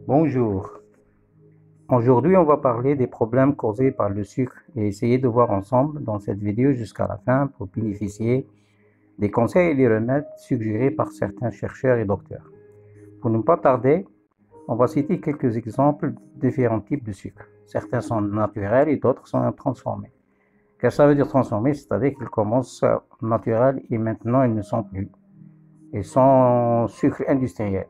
Bonjour. Aujourd'hui, on va parler des problèmes causés par le sucre et essayer de voir ensemble dans cette vidéo jusqu'à la fin pour bénéficier des conseils et des remèdes suggérés par certains chercheurs et docteurs. Pour ne pas tarder, on va citer quelques exemples de différents types de sucre. Certains sont naturels et d'autres sont transformés. Qu'est-ce que ça veut dire transformés? C'est-à-dire qu'ils commencent naturels et maintenant ils ne sont plus. Ils sont sucre industriel.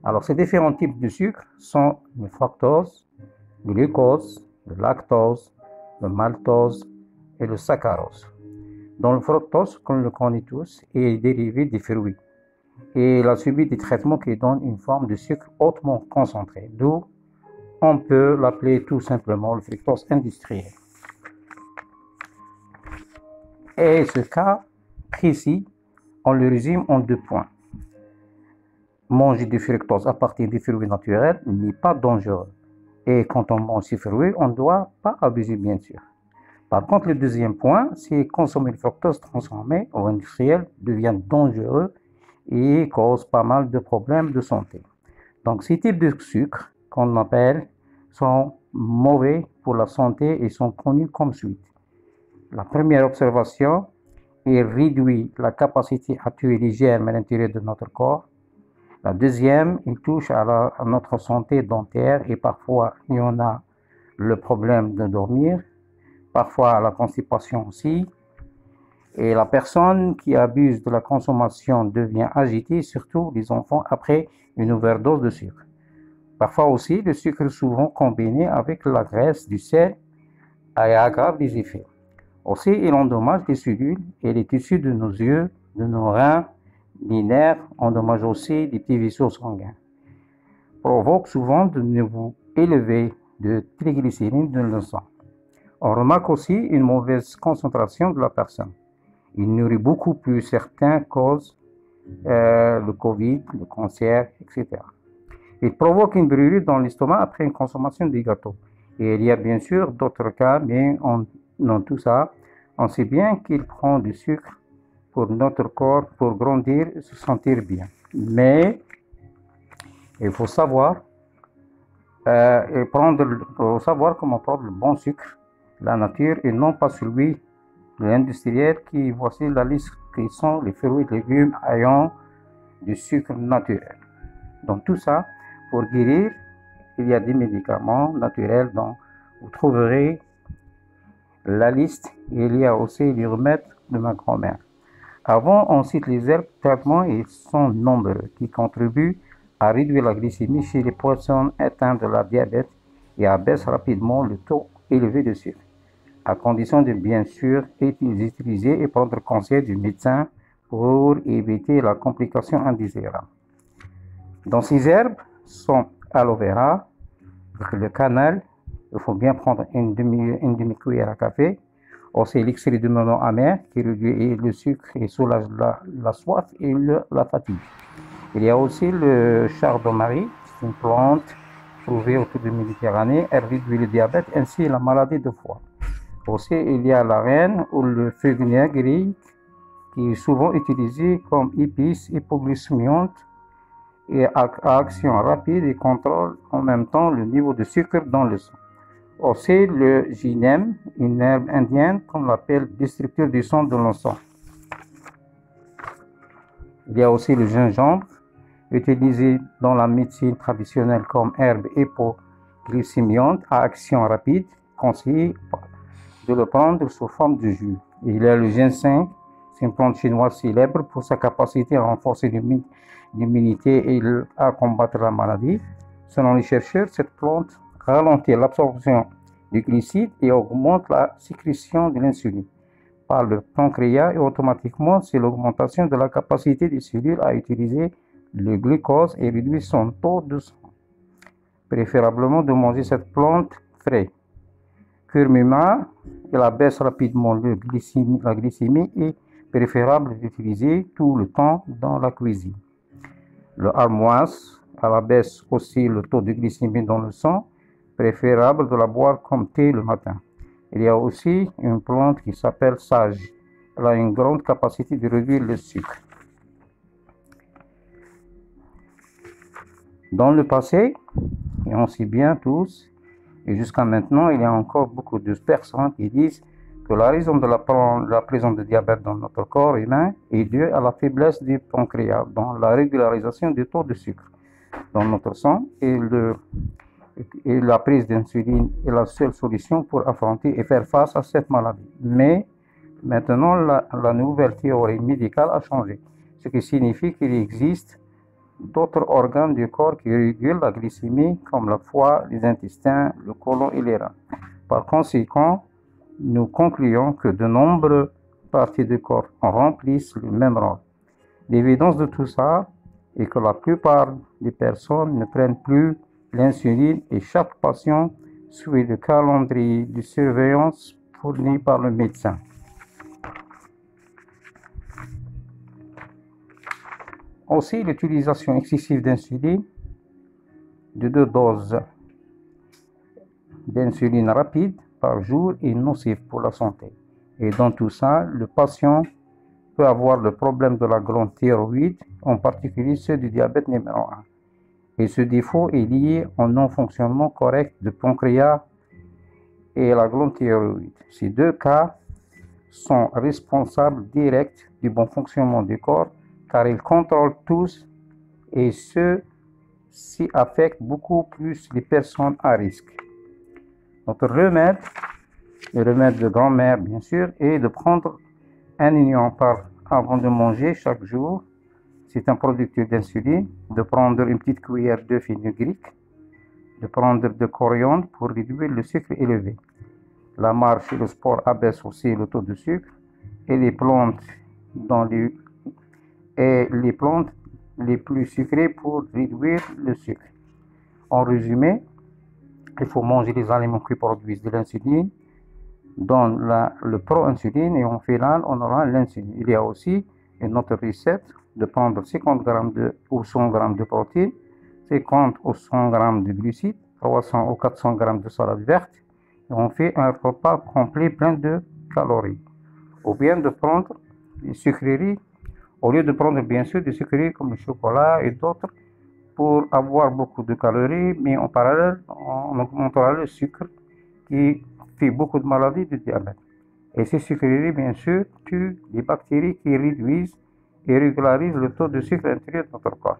Alors, ces différents types de sucre sont le fructose, le glucose, le lactose, le maltose et le saccharose. Dans le fructose, comme le connaît tous, est dérivé des fruits et il a subi des traitements qui donnent une forme de sucre hautement concentré, d'où on peut l'appeler tout simplement le fructose industriel. Et ce cas précis, on le résume en 2 points. Manger du fructose à partir des fruits naturels n'est pas dangereux. Et quand on mange ces fruits, on ne doit pas abuser, bien sûr. Par contre, le deuxième point, c'est consommer le fructose transformé ou industriel devient dangereux et cause pas mal de problèmes de santé. Donc, ces types de sucre qu'on appelle sont mauvais pour la santé et sont connus comme suite. La première observation, il réduit la capacité à tuer les germes à l'intérieur de notre corps. La deuxième, il touche à notre santé dentaire et parfois il y en a le problème de dormir, parfois la constipation aussi. Et la personne qui abuse de la consommation devient agitée, surtout les enfants après une overdose de sucre. Parfois aussi, le sucre souvent combiné avec la graisse du sel aggrave les effets. Aussi, il endommage les cellules et les tissus de nos yeux, de nos reins, les nerfs, endommage aussi les petits vaisseaux sanguins. Provoque souvent de niveaux élevés de triglycérides dans le sang. On remarque aussi une mauvaise concentration de la personne. Il nourrit beaucoup plus certaines causes, le Covid, le cancer, etc. Il provoque une brûlure dans l'estomac après une consommation de gâteaux. Et il y a bien sûr d'autres cas, mais dans tout ça, on sait bien qu'il prend du sucre pour notre corps, pour grandir et se sentir bien. Mais il faut savoir, comment prendre le bon sucre, la nature, et non pas celui de l'industriel qui, voici la liste qui sont les fruits et légumes ayant du sucre naturel. Donc tout ça, pour guérir, il y a des médicaments naturels dont vous trouverez la liste. Il y a aussi les remèdes de ma grand-mère. Avant, on cite les herbes traitements et ils sont nombreux qui contribuent à réduire la glycémie chez les personnes atteintes de la diabète et abaisse rapidement le taux élevé de sucre, à condition de bien sûr utiliser et prendre conseil du médecin pour éviter la complication indésirable. Dans ces herbes sont aloe vera, le cannelle, il faut bien prendre une demi-cuillère à café. Aussi l'élixir de melon amer qui réduit le sucre et soulage la soif et la fatigue. Il y a aussi le chardon-marie, c'est une plante trouvée autour de Méditerranée. Elle réduit le diabète ainsi que la maladie de foie. Aussi, il y a la reine ou le fenugrec qui est souvent utilisé comme épice hypoglycémiante et à action rapide et contrôle en même temps le niveau de sucre dans le sang. Aussi le ginem, une herbe indienne qu'on l'appelle destructeur du sang dans le sang. Il y a aussi le gingembre, utilisé dans la médecine traditionnelle comme herbe hypoglycémiante à action rapide, conseillé de le prendre sous forme de jus. Il y a le ginseng, c'est une plante chinoise célèbre pour sa capacité à renforcer l'immunité et à combattre la maladie. Selon les chercheurs, cette plante ralentit l'absorption du glucide et augmente la sécrétion de l'insuline par le pancréas et automatiquement, c'est l'augmentation de la capacité des cellules à utiliser le glucose et réduire son taux de sang. Préférablement de manger cette plante frais. Curcuma, elle abaisse rapidement la glycémie et préférable d'utiliser tout le temps dans la cuisine. Le harmoise, elle abaisse aussi le taux de glycémie dans le sang, préférable de la boire comme thé le matin. Il y a aussi une plante qui s'appelle sage. Elle a une grande capacité de réduire le sucre. Dans le passé, Et on sait bien tous, et jusqu'à maintenant, il y a encore beaucoup de personnes qui disent que la raison de la présence de diabète dans notre corps humain est due à la faiblesse du pancréas dans la régularisation du taux de sucre dans notre sang, et la prise d'insuline est la seule solution pour affronter et faire face à cette maladie. Mais maintenant, la nouvelle théorie médicale a changé, ce qui signifie qu'il existe d'autres organes du corps qui régulent la glycémie, comme le foie, les intestins, le côlon et les reins. Par conséquent, nous concluons que de nombreuses parties du corps remplissent le même rôle. L'évidence de tout ça est que la plupart des personnes ne prennent plus l'insuline et chaque patient suit le calendrier de surveillance fourni par le médecin. Aussi, l'utilisation excessive d'insuline, de 2 doses d'insuline rapide par jour est nocive pour la santé. Et dans tout ça, le patient peut avoir le problème de la glande thyroïde, en particulier ceux du diabète numéro 1. Et ce défaut est lié au non-fonctionnement correct du pancréas et la glande thyroïde. Ces deux cas sont responsables directs du bon fonctionnement du corps, car ils contrôlent tous, et ceux-ci affectent beaucoup plus les personnes à risque. Notre remède, le remède de grand-mère bien sûr, est de prendre un oignon avant de manger chaque jour. C'est un producteur d'insuline. De prendre une petite cuillère de fenugrec, de prendre de coriandre pour réduire le sucre élevé. La marche et le sport abaissent aussi le taux de sucre, et les plantes les plus sucrées pour réduire le sucre. En résumé, il faut manger les aliments qui produisent de l'insuline, dans le pro-insuline, et en final, on aura l'insuline. Il y a aussi une autre recette de prendre 50 g ou 100 g de protéines, 50 ou 100 g de glucides, 300 ou 400 g de salade verte, et on fait un repas complet plein de calories. Ou bien de prendre des sucreries, au lieu de prendre bien sûr des sucreries comme le chocolat et d'autres, pour avoir beaucoup de calories, mais en parallèle, on augmentera le sucre qui fait beaucoup de maladies de diabète. Et ces sucreries, bien sûr, tuent les bactéries qui réduisent et régularisent le taux de sucre intérieur de notre corps.